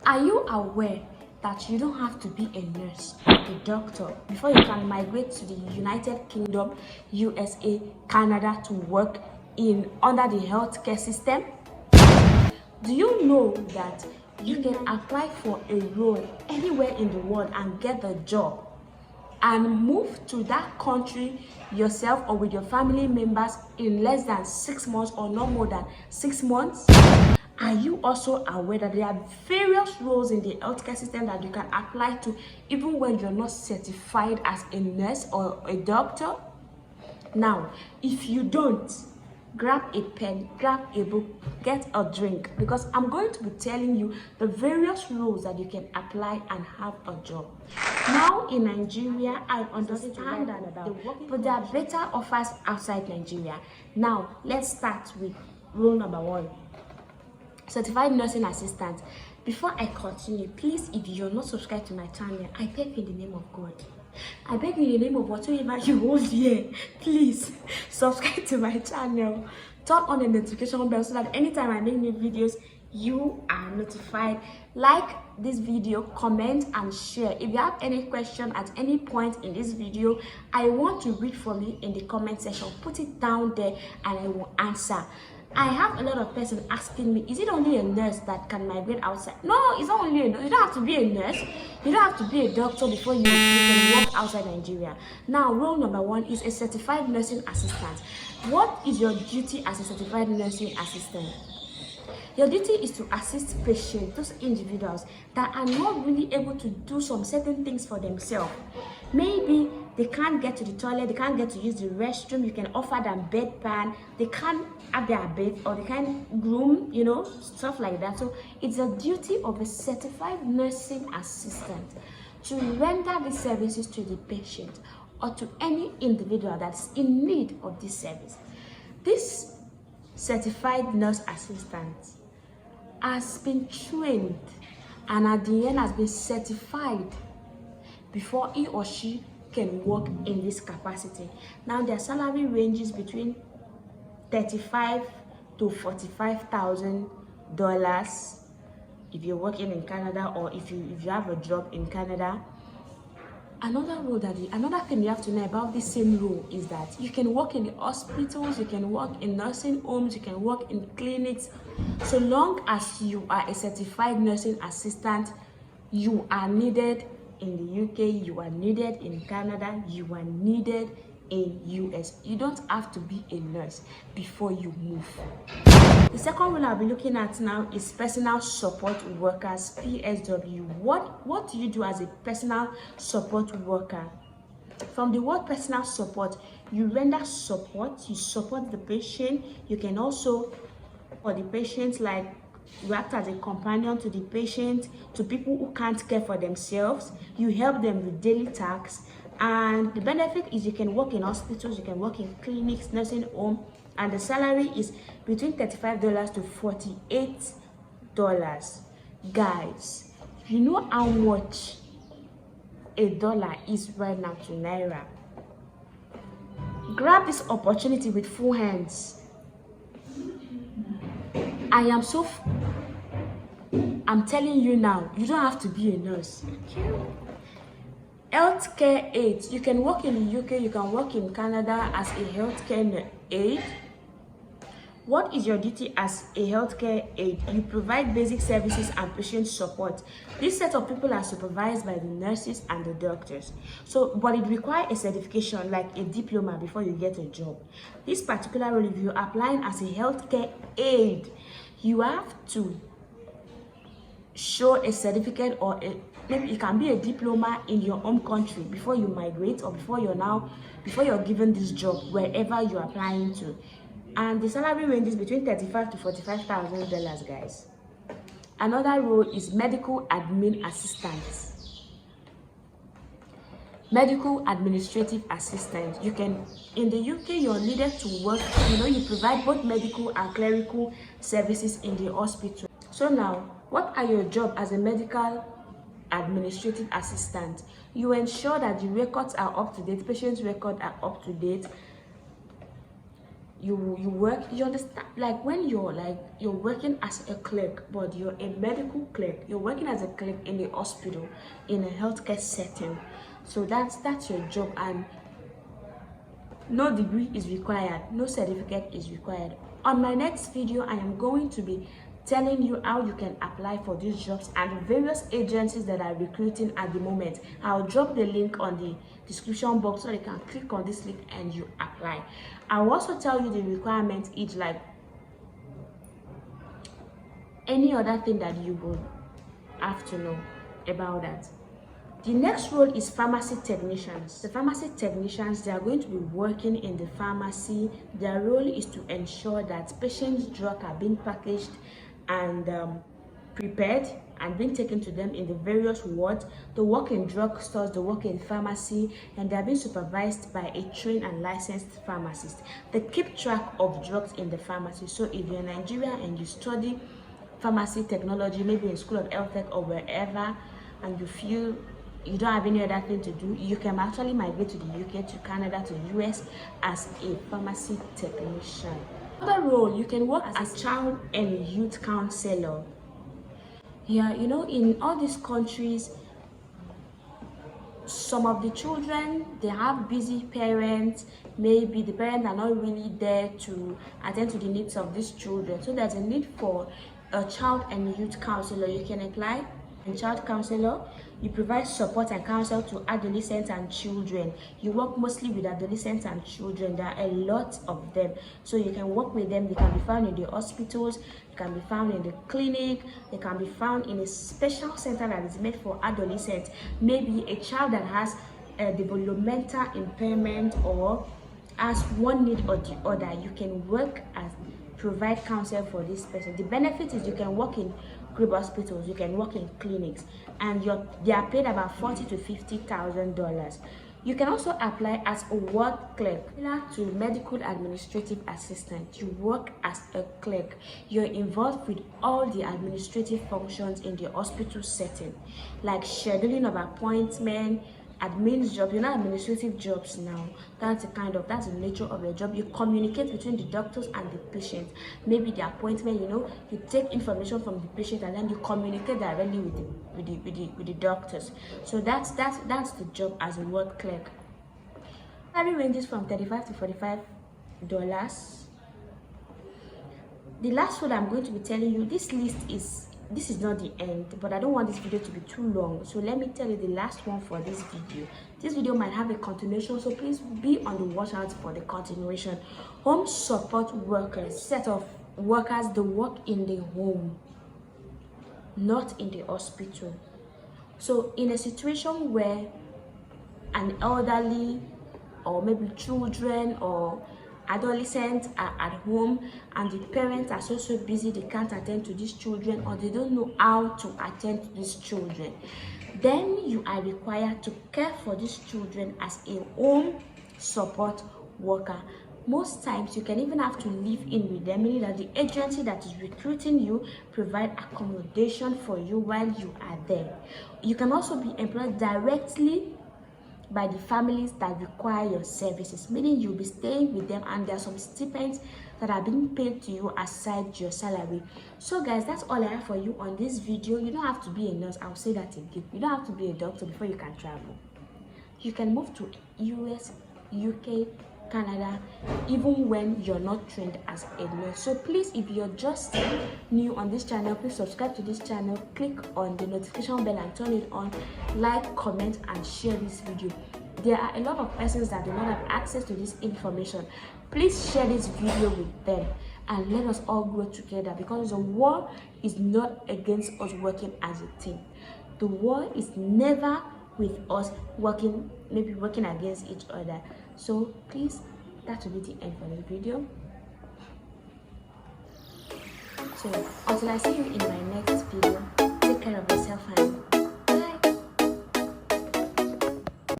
Are you aware that you don't have to be a nurse, a doctor, before you can migrate to the United Kingdom, USA, Canada to work under the healthcare system? Do you know that you can apply for a role anywhere in the world and get the job and move to that country yourself or with your family members in less than 6 months or no more than 6 months? Are you also aware that there are various roles in the healthcare system that you can apply to even when you're not certified as a nurse or a doctor? Now, if you don't, grab a pen, grab a book, get a drink, because I'm going to be telling you the various roles that you can apply and have a job. Now in Nigeria, I understand that, but there are better offers outside Nigeria. Now, let's start with role number 1. Certified nursing assistant. Before I continue, please, if you're not subscribed to my channel, I beg you in the name of God, I beg you in the name of whatsoever you hold here, please subscribe to my channel, turn on the notification bell so that anytime I make new videos, you are notified. Like this video, comment and share. If you have any question at any point in this video, I want to read from you in the comment section. Put it down there and I will answer. I have a lot of persons asking me, is it only a nurse that can migrate outside? No, it's not only a nurse. You don't have to be a nurse. You don't have to be a doctor before you can work outside Nigeria. Now, role number 1 is a certified nursing assistant. What is your duty as a certified nursing assistant? Your duty is to assist patients, those individuals that are not really able to do some certain things for themselves. Maybe they can't get to the toilet, they can't get to use the restroom, you can offer them bedpan, they can't have their bed, or they can't groom, stuff like that. So it's a duty of a certified nursing assistant to render these services to the patient or to any individual that's in need of this service. This certified nurse assistant has been trained and at the end has been certified before he or she can work in this capacity. Now their salary ranges between $35,000 to $45,000 if you're working in Canada, or if you have a job in Canada. Another thing you have to know about this same role is that you can work in the hospitals, you can work in nursing homes, you can work in clinics. So long as you are a certified nursing assistant, you are needed in the UK, you are needed in Canada, you are needed in US. You don't have to be a nurse before you move. The second role I'll be looking at now is personal support workers, PSW. What do you do as a personal support worker? From the word personal support, you render support, you support the patient. You can also, for the patient, like you act as a companion to the patient, to people who can't care for themselves. You help them with daily tasks. And the benefit is you can work in hospitals, you can work in clinics, nursing home, and the salary is between $35 to $48. Guys, you know how much a dollar is right now to Naira? Grab this opportunity with full hands. I'm telling you now, you don't have to be a nurse. Healthcare aid. You can work in the UK, you can work in Canada as a healthcare aid. What is your duty as a healthcare aid? You provide basic services and patient support. This set of people are supervised by the nurses and the doctors. But it requires a certification like a diploma before you get a job. This particular role, if you're applying as a healthcare aid, you have to show a certificate, or maybe it can be a diploma in your home country before you migrate, or before you're given this job wherever you're applying to. And the salary range is between $35,000 to $45,000, guys. Another role is medical admin assistant. Medical administrative assistant. In the UK, you're needed to work, you provide both medical and clerical services in the hospital. So now, what are your job as a medical administrative assistant? You ensure that the records are up to date, patients' records are up to date. you work, you understand, like when you're working as a clerk, but you're a medical clerk, you're working as a clerk in the hospital, in a healthcare setting. So that's your job, and no degree is required, no certificate is required. On my next video, I am going to be telling you how you can apply for these jobs and various agencies that are recruiting at the moment. I'll drop the link on the description box so you can click on this link and you apply. I'll also tell you the requirements, each, like any other thing that you would have to know about that. The next role is pharmacy technicians. The pharmacy technicians, they are going to be working in the pharmacy. Their role is to ensure that patients' drugs are being packaged and prepared and being taken to them in the various wards. They work in drugstores, they work in pharmacy, and they are being supervised by a trained and licensed pharmacist. They keep track of drugs in the pharmacy. So if you're in Nigeria and you study pharmacy technology, maybe in School of Health Tech or wherever, and you feel you don't have any other thing to do, you can actually migrate to the UK, to Canada, to the US as a pharmacy technician. Another role, you can work as a child and youth counselor. Yeah, you know, in all these countries, some of the children, they have busy parents. Maybe the parents are not really there to attend to the needs of these children. So there's a need for a child and youth counselor. You can apply and child counselor. You provide support and counsel to adolescents and children. You work mostly with adolescents and children. There are a lot of them, so you can work with them. They can be found in the hospitals, they can be found in the clinic, they can be found in a special center that is made for adolescents. Maybe a child that has a developmental impairment or has one need or the other. You can work as provide counsel for this person. The benefit is you can work in group hospitals, you can work in clinics, and they are paid about $40,000 to $50,000. You can also apply as a ward clerk, similar to medical administrative assistant. You work as a clerk. You're involved with all the administrative functions in the hospital setting, like scheduling of appointment, admin job. You know, administrative jobs now, that's the nature of your job. You communicate between the doctors and the patient. Maybe the appointment, you know, you take information from the patient and then you communicate directly with the doctors. So that's the job as a ward clerk. Salary ranges from $35 to $45. The last one I'm going to be telling you, this is not the end, but I don't want this video to be too long, so let me tell you the last one for this video. This video might have a continuation, so please be on the watch out for the continuation. Home support workers, set of workers, they work in the home, not in the hospital. So in a situation where an elderly or maybe children or adolescents are at home and the parents are so busy they can't attend to these children, or they don't know how to attend to these children, then you are required to care for these children as a home support worker. Most times you can even have to live in with them, meaning that the agency that is recruiting you provide accommodation for you while you are there. You can also be employed directly by the families that require your services, meaning you'll be staying with them and there are some stipends that are being paid to you aside your salary. So guys, that's all I have for you on this video. You don't have to be a nurse, I'll say that again. You don't have to be a doctor before you can travel. You can move to US, UK, Canada, even when you're not trained as a nurse. So please, if you're just new on this channel, please subscribe to this channel, click on the notification bell and turn it on, like, comment and share this video. There are a lot of persons that do not have access to this information. Please share this video with them and let us all grow together, because the war is not against us working as a team. The war is never with us working against each other. So please, that will be the end for this video. So until I see you in my next video,